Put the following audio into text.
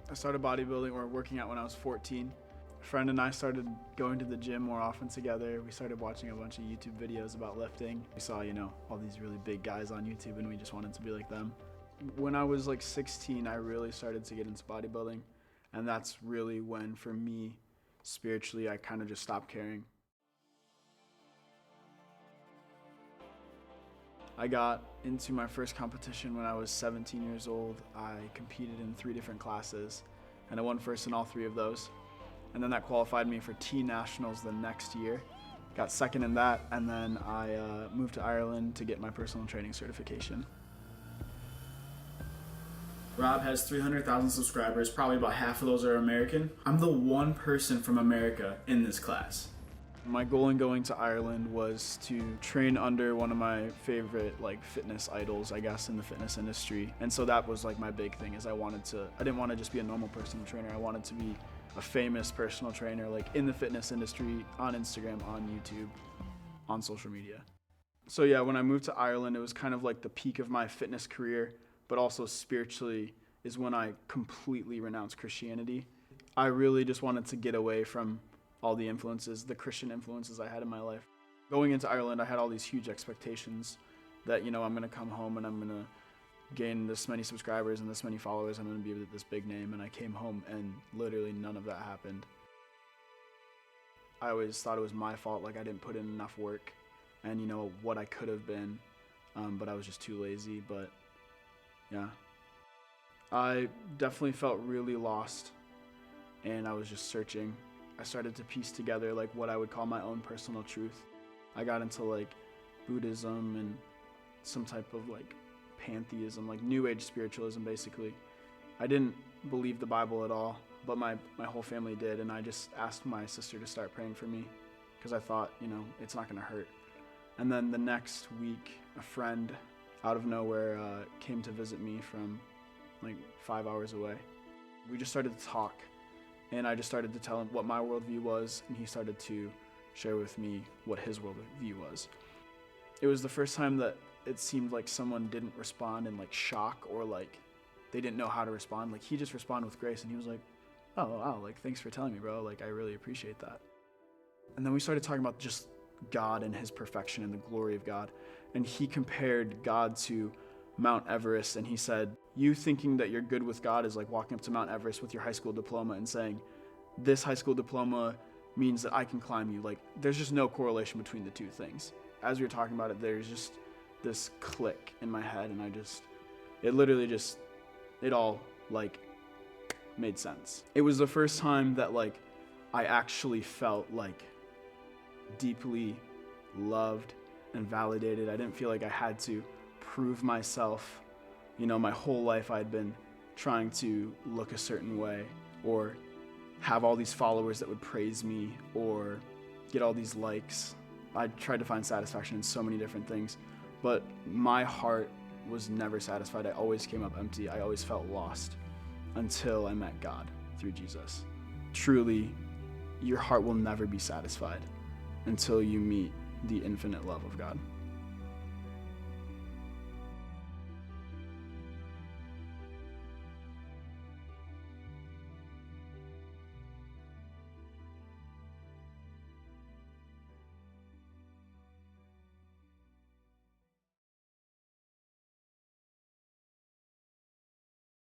I started bodybuilding or working out when I was 14. A friend and I started going to the gym more often together. We started watching a bunch of YouTube videos about lifting. We saw, all these really big guys on YouTube and we just wanted to be like them. When I was like 16, I really started to get into bodybuilding. And that's really when, for me, spiritually, I kind of just stopped caring. I got into my first competition when I was 17 years old. I competed in 3 different classes, and I won first in all 3 of those. And then that qualified me for T Nationals the next year. Got second in that, and then I moved to Ireland to get my personal training certification. Rob has 300,000 subscribers, probably about half of those are American. I'm the one person from America in this class. My goal in going to Ireland was to train under one of my favorite fitness idols, I guess, in the fitness industry. And so that was my big thing, is I didn't want to just be a normal personal trainer. I wanted to be a famous personal trainer in the fitness industry, on Instagram, on YouTube, on social media. So yeah, when I moved to Ireland, it was kind of the peak of my fitness career, but also spiritually is when I completely renounced Christianity. I really just wanted to get away from all the influences, the Christian influences I had in my life. Going into Ireland, I had all these huge expectations that, I'm going to come home and I'm going to gain this many subscribers and this many followers. I'm going to be this big name. And I came home and literally none of that happened. I always thought it was my fault, I didn't put in enough work and, what I could have been, but I was just too lazy. But yeah, I definitely felt really lost and I was just searching. I started to piece together what I would call my own personal truth. I got into Buddhism and some type of pantheism, New Age spiritualism basically. I didn't believe the Bible at all, but my whole family did, and I just asked my sister to start praying for me because I thought, it's not gonna hurt. And then the next week, a friend out of nowhere came to visit me from 5 hours away. We just started to talk. And I just started to tell him what my worldview was, and he started to share with me what his worldview was. It was the first time that it seemed like someone didn't respond in shock or they didn't know how to respond. He just responded with grace, and he was like, oh wow, thanks for telling me, bro. I really appreciate that. And then we started talking about just God and his perfection and the glory of God. And he compared God to Mount Everest, and he said, you thinking that you're good with God is like walking up to Mount Everest with your high school diploma and saying, this high school diploma means that I can climb you. There's just no correlation between the two things. As we were talking about it, there's just this click in my head, and it all made sense. It was the first time that I actually felt deeply loved and validated. I didn't feel like I had to prove myself. My whole life I'd been trying to look a certain way or have all these followers that would praise me or get all these likes. I tried to find satisfaction in so many different things, but my heart was never satisfied. I always came up empty. I always felt lost until I met God through Jesus. Truly, your heart will never be satisfied until you meet the infinite love of God.